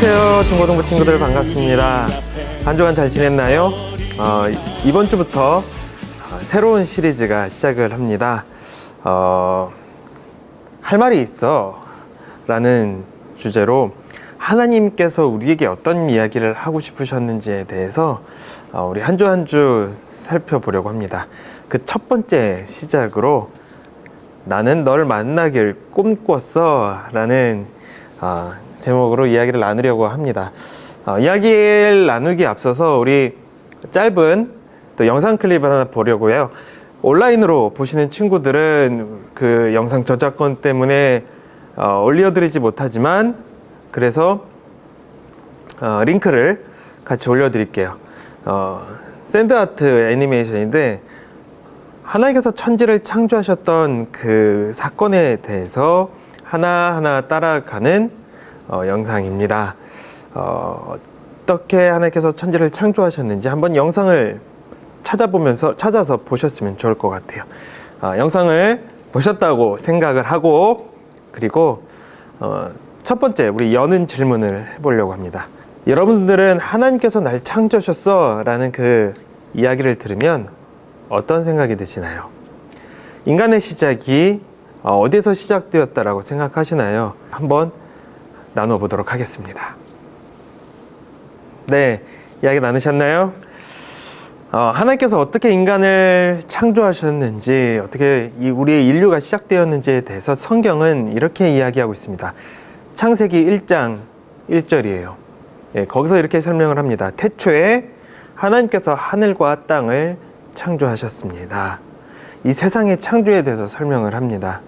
안녕하세요, 중고등부 친구들 반갑습니다. 한 주간 잘 지냈나요? 이번 주부터 새로운 시리즈가 시작을 합니다. 할 말이 있어 라는 주제로 하나님께서 우리에게 어떤 이야기를 하고 싶으셨는지에 대해서 우리 한 주 한 주 살펴보려고 합니다. 그 첫 번째 시작으로 나는 널 만나길 꿈꿨어 라는 제목으로 이야기를 나누려고 합니다. 이야기를 나누기 앞서서 우리 짧은 또 영상 클립을 하나 보려고 해요. 온라인으로 보시는 친구들은 그 영상 저작권 때문에 올려드리지 못하지만 그래서 링크를 같이 올려드릴게요. 샌드아트 애니메이션인데 하나님께서 천지를 창조하셨던 그 사건에 대해서 하나하나 따라가는 영상입니다. 어떻게 하나님께서 천지를 창조하셨는지 한번 영상을 찾아서 보셨으면 좋을 것 같아요. 영상을 보셨다고 생각을 하고, 그리고 첫 번째 우리 여는 질문을 해보려고 합니다. 여러분들은 하나님께서 날 창조하셨어 라는 그 이야기를 들으면 어떤 생각이 드시나요? 인간의 시작이 어디에서 시작되었다라고 생각하시나요? 한번 나눠보도록 하겠습니다. 네, 이야기 나누셨나요? 하나님께서 어떻게 인간을 창조하셨는지, 어떻게 우리의 인류가 시작되었는지에 대해서 성경은 이렇게 이야기하고 있습니다. 창세기 1장 1절이에요. 예, 거기서 이렇게 설명을 합니다. 태초에 하나님께서 하늘과 땅을 창조하셨습니다. 이 세상의 창조에 대해서 설명을 합니다.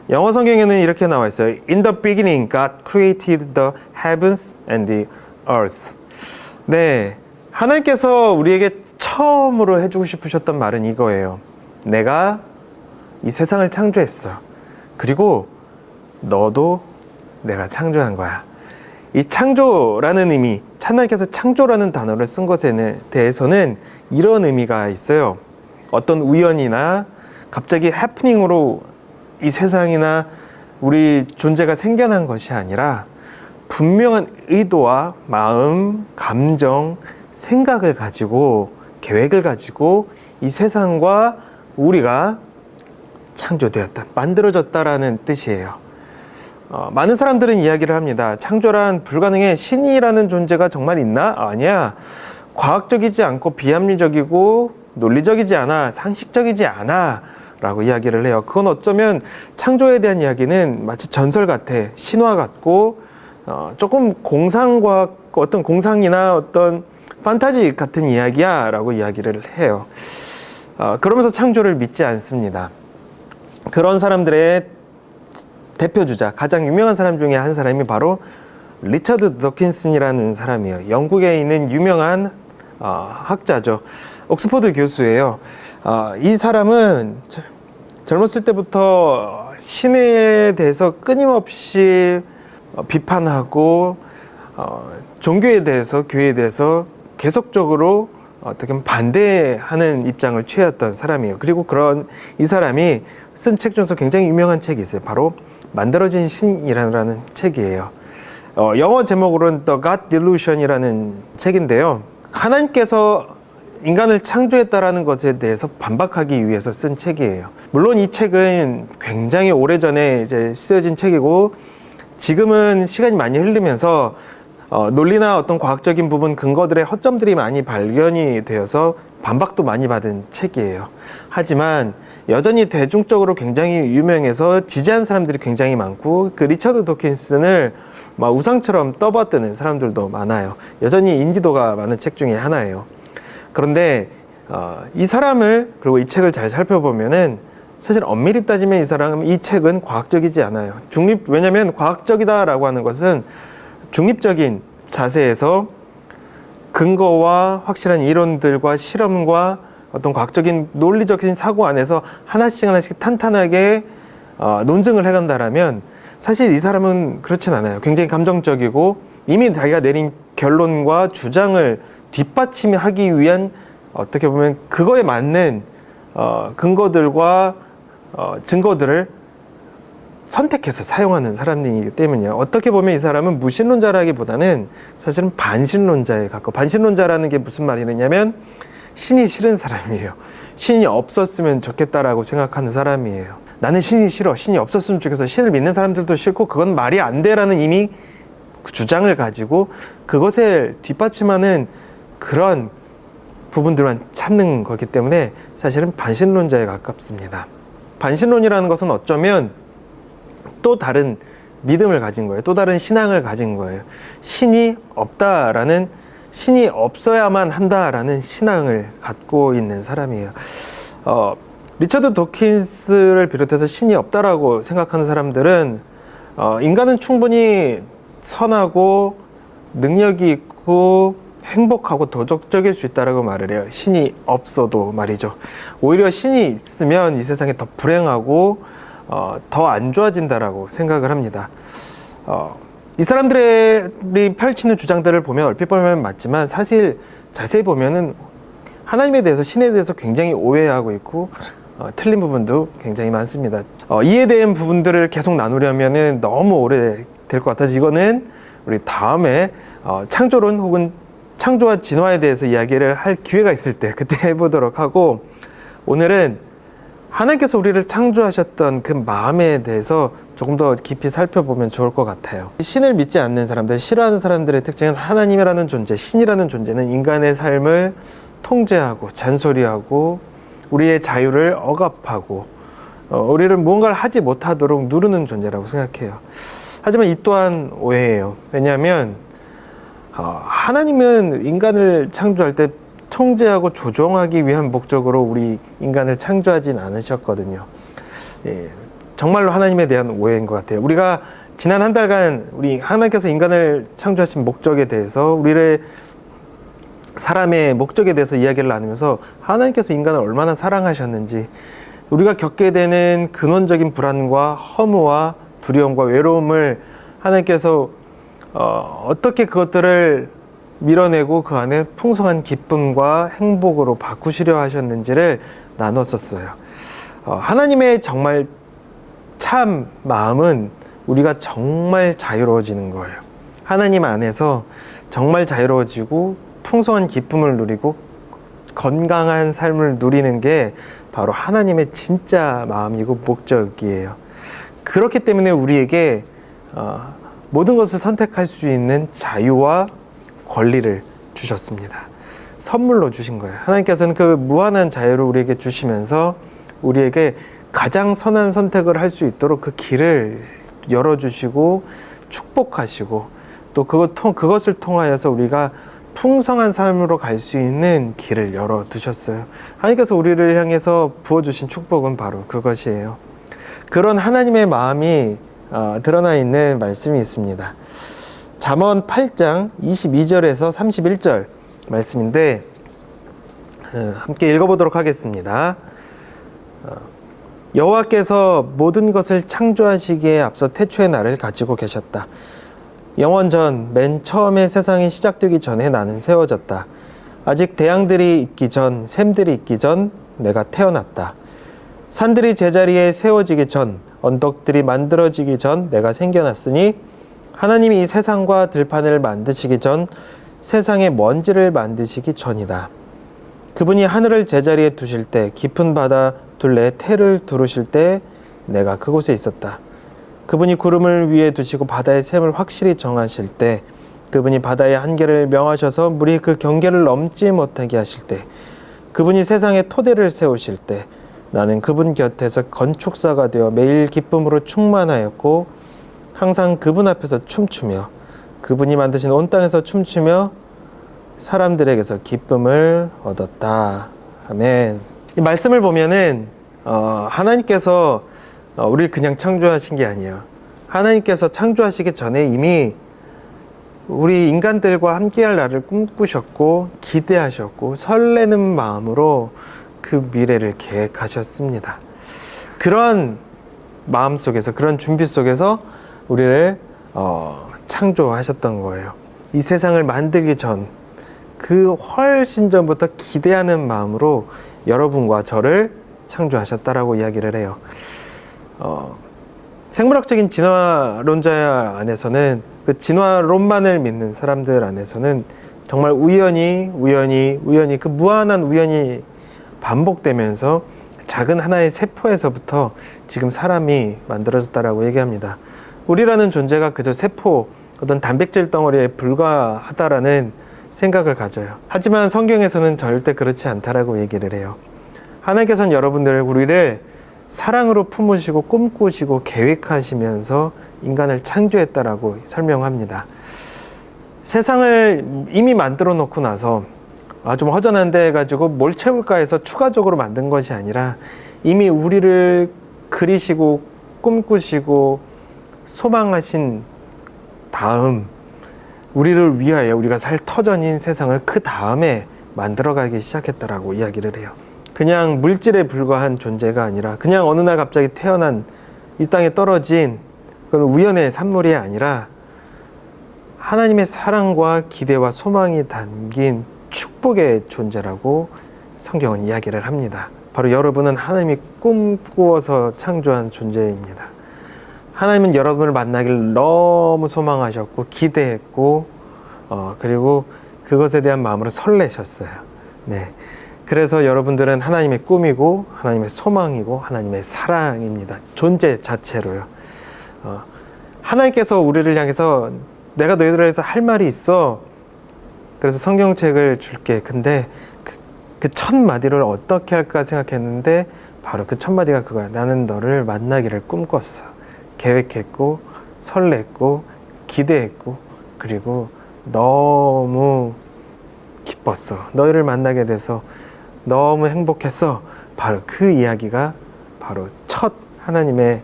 영어 성경에는 이렇게 나와 있어요. In the beginning, God created the heavens and the earth. 네, 하나님께서 우리에게 처음으로 해주고 싶으셨던 말은 이거예요. 내가 이 세상을 창조했어. 그리고 너도 내가 창조한 거야. 이 창조라는 의미, 하나님께서 창조라는 단어를 쓴 것에 대해서는 이런 의미가 있어요. 어떤 우연이나 갑자기 해프닝으로 이 세상이나 우리 존재가 생겨난 것이 아니라 분명한 의도와 마음, 감정, 생각을 가지고, 계획을 가지고 이 세상과 우리가 창조되었다, 만들어졌다라는 뜻이에요. 많은 사람들은 이야기를 합니다. 창조란 불가능해. 신이라는 존재가 정말 있나? 아니야. 과학적이지 않고 비합리적이고 논리적이지 않아. 상식적이지 않아. 라고 이야기를 해요. 그건 어쩌면 창조에 대한 이야기는 마치 전설 같아. 신화 같고 조금 공상과학, 어떤 공상이나 어떤 판타지 같은 이야기야 라고 이야기를 해요. 그러면서 창조를 믿지 않습니다. 그런 사람들의 대표주자, 가장 유명한 사람 중에 한 사람이 바로 리처드 도킨슨이라는 사람이에요. 영국에 있는 유명한 학자죠. 옥스퍼드 교수예요. 이 사람은 젊었을 때부터 신에 대해서 끊임없이 비판하고 종교에 대해서, 교회에 대해서 계속적으로 어떻게 보면 반대하는 입장을 취했던 사람이에요. 그리고 그런 이 사람이 쓴 책 중에서 굉장히 유명한 책이 있어요. 바로 만들어진 신이라는 책이에요. 영어 제목으로는 The God Delusion이라는 책인데요. 하나님께서 인간을 창조했다라는 것에 대해서 반박하기 위해서 쓴 책이에요. 물론 이 책은 굉장히 오래전에 이제 쓰여진 책이고, 지금은 시간이 많이 흐르면서 논리나 어떤 과학적인 부분, 근거들의 허점들이 많이 발견이 되어서 반박도 많이 받은 책이에요. 하지만 여전히 대중적으로 굉장히 유명해서 지지한 사람들이 굉장히 많고, 그 리처드 도킨슨을 막 우상처럼 떠받드는 사람들도 많아요. 여전히 인지도가 많은 책 중에 하나예요. 그런데 이 사람을, 그리고 이 책을 잘 살펴보면은 사실 엄밀히 따지면 이 책은 과학적이지 않아요. 왜냐하면 과학적이다라고 하는 것은 중립적인 자세에서 근거와 확실한 이론들과 실험과 어떤 과학적인 논리적인 사고 안에서 하나씩 탄탄하게 논증을 해간다라면, 사실 이 사람은 그렇진 않아요. 굉장히 감정적이고 이미 자기가 내린 결론과 주장을 뒷받침하기 위한, 어떻게 보면 그거에 맞는 근거들과 증거들을 선택해서 사용하는 사람이기 때문이에요. 어떻게 보면 이 사람은 무신론자라기보다는 사실은 반신론자에 가까워. 반신론자라는 게 무슨 말이냐면 신이 싫은 사람이에요. 신이 없었으면 좋겠다라고 생각하는 사람이에요. 나는 신이 싫어. 신이 없었으면 좋겠어. 신을 믿는 사람들도 싫고 그건 말이 안 돼라는 이미 주장을 가지고 그것을 뒷받침하는 그런 부분들만 찾는 거기 때문에 사실은 반신론자에 가깝습니다. 반신론이라는 것은 어쩌면 또 다른 믿음을 가진 거예요. 또 다른 신앙을 가진 거예요. 신이 없다라는, 신이 없어야만 한다라는 신앙을 갖고 있는 사람이에요. 리처드 도킨스를 비롯해서 신이 없다라고 생각하는 사람들은 인간은 충분히 선하고 능력이 있고 행복하고 도덕적일 수 있다라고 말을 해요. 신이 없어도 말이죠. 오히려 신이 있으면 이 세상이 더 불행하고 더 안 좋아진다라고 생각을 합니다. 이 사람들이 펼치는 주장들을 보면 얼핏 보면 맞지만 사실 자세히 보면은 하나님에 대해서, 신에 대해서 굉장히 오해하고 있고 틀린 부분도 굉장히 많습니다. 이해된 부분들을 계속 나누려면은 너무 오래 될 것 같아서 이거는 우리 다음에 창조론 혹은 창조와 진화에 대해서 이야기를 할 기회가 있을 때 그때 해보도록 하고, 오늘은 하나님께서 우리를 창조하셨던 그 마음에 대해서 조금 더 깊이 살펴보면 좋을 것 같아요. 신을 믿지 않는 사람들, 싫어하는 사람들의 특징은 하나님이라는 존재, 신이라는 존재는 인간의 삶을 통제하고 잔소리하고 우리의 자유를 억압하고 우리를 무언가를 하지 못하도록 누르는 존재라고 생각해요. 하지만 이 또한 오해예요. 왜냐하면 하나님은 인간을 창조할 때 통제하고 조종하기 위한 목적으로 우리 인간을 창조하진 않으셨거든요. 정말로 하나님에 대한 오해인 것 같아요. 우리가 지난 한 달간 우리 하나님께서 인간을 창조하신 목적에 대해서, 우리를 사람의 목적에 대해서 이야기를 나누면서 하나님께서 인간을 얼마나 사랑하셨는지, 우리가 겪게 되는 근원적인 불안과 허무와 두려움과 외로움을 하나님께서 어떻게 그것들을 밀어내고 그 안에 풍성한 기쁨과 행복으로 바꾸시려 하셨는지를 나눴었어요. 하나님의 정말 참 마음은 우리가 정말 자유로워지는 거예요. 하나님 안에서 정말 자유로워지고 풍성한 기쁨을 누리고 건강한 삶을 누리는 게 바로 하나님의 진짜 마음이고 목적이에요. 그렇기 때문에 우리에게 모든 것을 선택할 수 있는 자유와 권리를 주셨습니다. 선물로 주신 거예요. 하나님께서는 그 무한한 자유를 우리에게 주시면서 우리에게 가장 선한 선택을 할 수 있도록 그 길을 열어주시고 축복하시고 또 그것을 통하여서 우리가 풍성한 삶으로 갈 수 있는 길을 열어두셨어요. 하나님께서 우리를 향해서 부어주신 축복은 바로 그것이에요. 그런 하나님의 마음이 드러나 있는 말씀이 있습니다. 잠언 8장 22절에서 31절 말씀인데 함께 읽어보도록 하겠습니다. 여호와께서 모든 것을 창조하시기에 앞서 태초의 날을 가지고 계셨다. 영원 전 맨 처음에 세상이 시작되기 전에 나는 세워졌다. 아직 대양들이 있기 전, 샘들이 있기 전 내가 태어났다. 산들이 제자리에 세워지기 전, 언덕들이 만들어지기 전 내가 생겨났으니 하나님이 이 세상과 들판을 만드시기 전, 세상의 먼지를 만드시기 전이다. 그분이 하늘을 제자리에 두실 때, 깊은 바다 둘레에 태를 두르실 때 내가 그곳에 있었다. 그분이 구름을 위에 두시고 바다의 샘을 확실히 정하실 때, 그분이 바다의 한계를 명하셔서 물이 그 경계를 넘지 못하게 하실 때, 그분이 세상의 토대를 세우실 때 나는 그분 곁에서 건축사가 되어 매일 기쁨으로 충만하였고 항상 그분 앞에서 춤추며 그분이 만드신 온 땅에서 춤추며 사람들에게서 기쁨을 얻었다. 아멘. 이 말씀을 보면은 하나님께서 우리를 그냥 창조하신 게 아니에요. 하나님께서 창조하시기 전에 이미 우리 인간들과 함께할 날을 꿈꾸셨고 기대하셨고 설레는 마음으로 그 미래를 계획하셨습니다. 그런 마음 속에서, 그런 준비 속에서 우리를 창조하셨던 거예요. 이 세상을 만들기 전, 그 훨씬 전부터 기대하는 마음으로 여러분과 저를 창조하셨다라고 이야기를 해요. 생물학적인 진화론자 안에서는 그 진화론만을 믿는 사람들 안에서는 정말 우연히 그 무한한 우연이 반복되면서 작은 하나의 세포에서부터 지금 사람이 만들어졌다라고 얘기합니다. 우리라는 존재가 그저 세포, 어떤 단백질 덩어리에 불과하다라는 생각을 가져요. 하지만 성경에서는 절대 그렇지 않다라고 얘기를 해요. 하나님께서는 우리를 사랑으로 품으시고 꿈꾸시고 계획하시면서 인간을 창조했다라고 설명합니다. 세상을 이미 만들어 놓고 나서 좀 허전한데 해가지고 뭘 채울까 해서 추가적으로 만든 것이 아니라 이미 우리를 그리시고 꿈꾸시고 소망하신 다음 우리를 위하여 우리가 살 터전인 세상을 그 다음에 만들어가기 시작했다라고 이야기를 해요. 그냥 물질에 불과한 존재가 아니라 그냥 어느 날 갑자기 태어난 이 땅에 떨어진 그런 우연의 산물이 아니라 하나님의 사랑과 기대와 소망이 담긴 축복의 존재라고 성경은 이야기를 합니다. 바로 여러분은 하나님이 꿈꾸어서 창조한 존재입니다. 하나님은 여러분을 만나길 너무 소망하셨고 기대했고 그리고 그것에 대한 마음으로 설레셨어요. 네. 그래서 여러분들은 하나님의 꿈이고 하나님의 소망이고 하나님의 사랑입니다. 존재 자체로요. 하나님께서 우리를 향해서 내가 너희들을 위해서 할 말이 있어. 그래서 성경책을 줄게. 근데 그 첫 마디를 어떻게 할까 생각했는데 바로 그 첫 마디가 그거야. 나는 너를 만나기를 꿈꿨어. 계획했고 설렜고 기대했고 그리고 너무 기뻤어. 너희를 만나게 돼서 너무 행복했어. 바로 그 이야기가 바로 첫 하나님의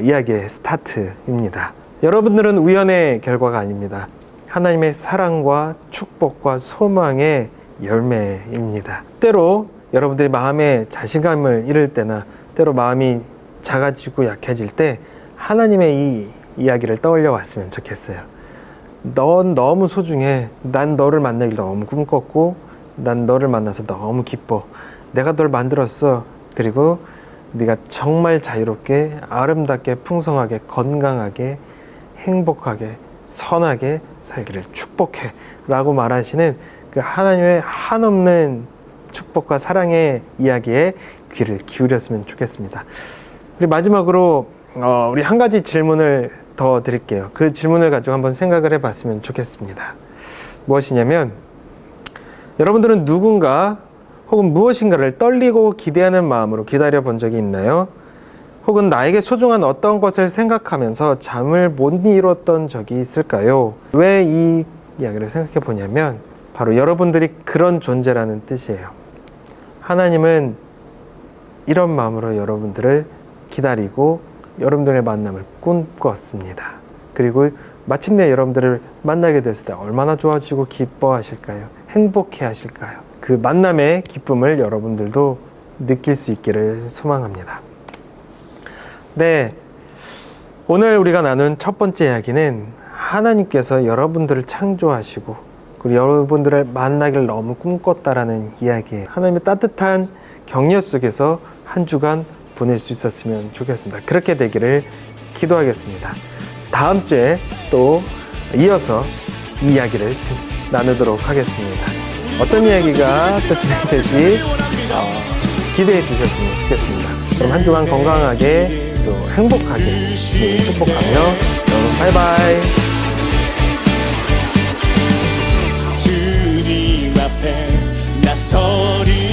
이야기의 스타트입니다. 여러분들은 우연의 결과가 아닙니다. 하나님의 사랑과 축복과 소망의 열매입니다. 때로 여러분들이 마음에 자신감을 잃을 때나 때로 마음이 작아지고 약해질 때 하나님의 이 이야기를 떠올려 왔으면 좋겠어요. 넌 너무 소중해. 난 너를 만나길 너무 꿈꿨고 난 너를 만나서 너무 기뻐. 내가 널 만들었어. 그리고 네가 정말 자유롭게 아름답게 풍성하게 건강하게 행복하게 선하게 살기를 축복해 라고 말하시는 그 하나님의 한없는 축복과 사랑의 이야기에 귀를 기울였으면 좋겠습니다. 그리고 마지막으로 우리 한 가지 질문을 더 드릴게요. 그 질문을 가지고 한번 생각을 해봤으면 좋겠습니다. 무엇이냐면 여러분들은 누군가 혹은 무엇인가를 떨리고 기대하는 마음으로 기다려 본 적이 있나요? 혹은 나에게 소중한 어떤 것을 생각하면서 잠을 못 이뤘던 적이 있을까요? 왜 이 이야기를 생각해 보냐면 바로 여러분들이 그런 존재라는 뜻이에요. 하나님은 이런 마음으로 여러분들을 기다리고 여러분들의 만남을 꿈꿨습니다. 그리고 마침내 여러분들을 만나게 됐을 때 얼마나 좋아지고 기뻐하실까요? 행복해 하실까요? 그 만남의 기쁨을 여러분들도 느낄 수 있기를 소망합니다. 네, 오늘 우리가 나눈 첫 번째 이야기는 하나님께서 여러분들을 창조하시고 그리고 여러분들을 만나기를 너무 꿈꿨다라는 이야기예요. 하나님의 따뜻한 격려 속에서 한 주간 보낼 수 있었으면 좋겠습니다. 그렇게 되기를 기도하겠습니다. 다음 주에 또 이어서 이 이야기를 나누도록 하겠습니다. 어떤 이야기가 또 진행될지 기대해 주셨으면 좋겠습니다. 그럼 한 주간 건강하게 또 행복하게 축복하며 여러분 바이바이. 주님 앞에 나서리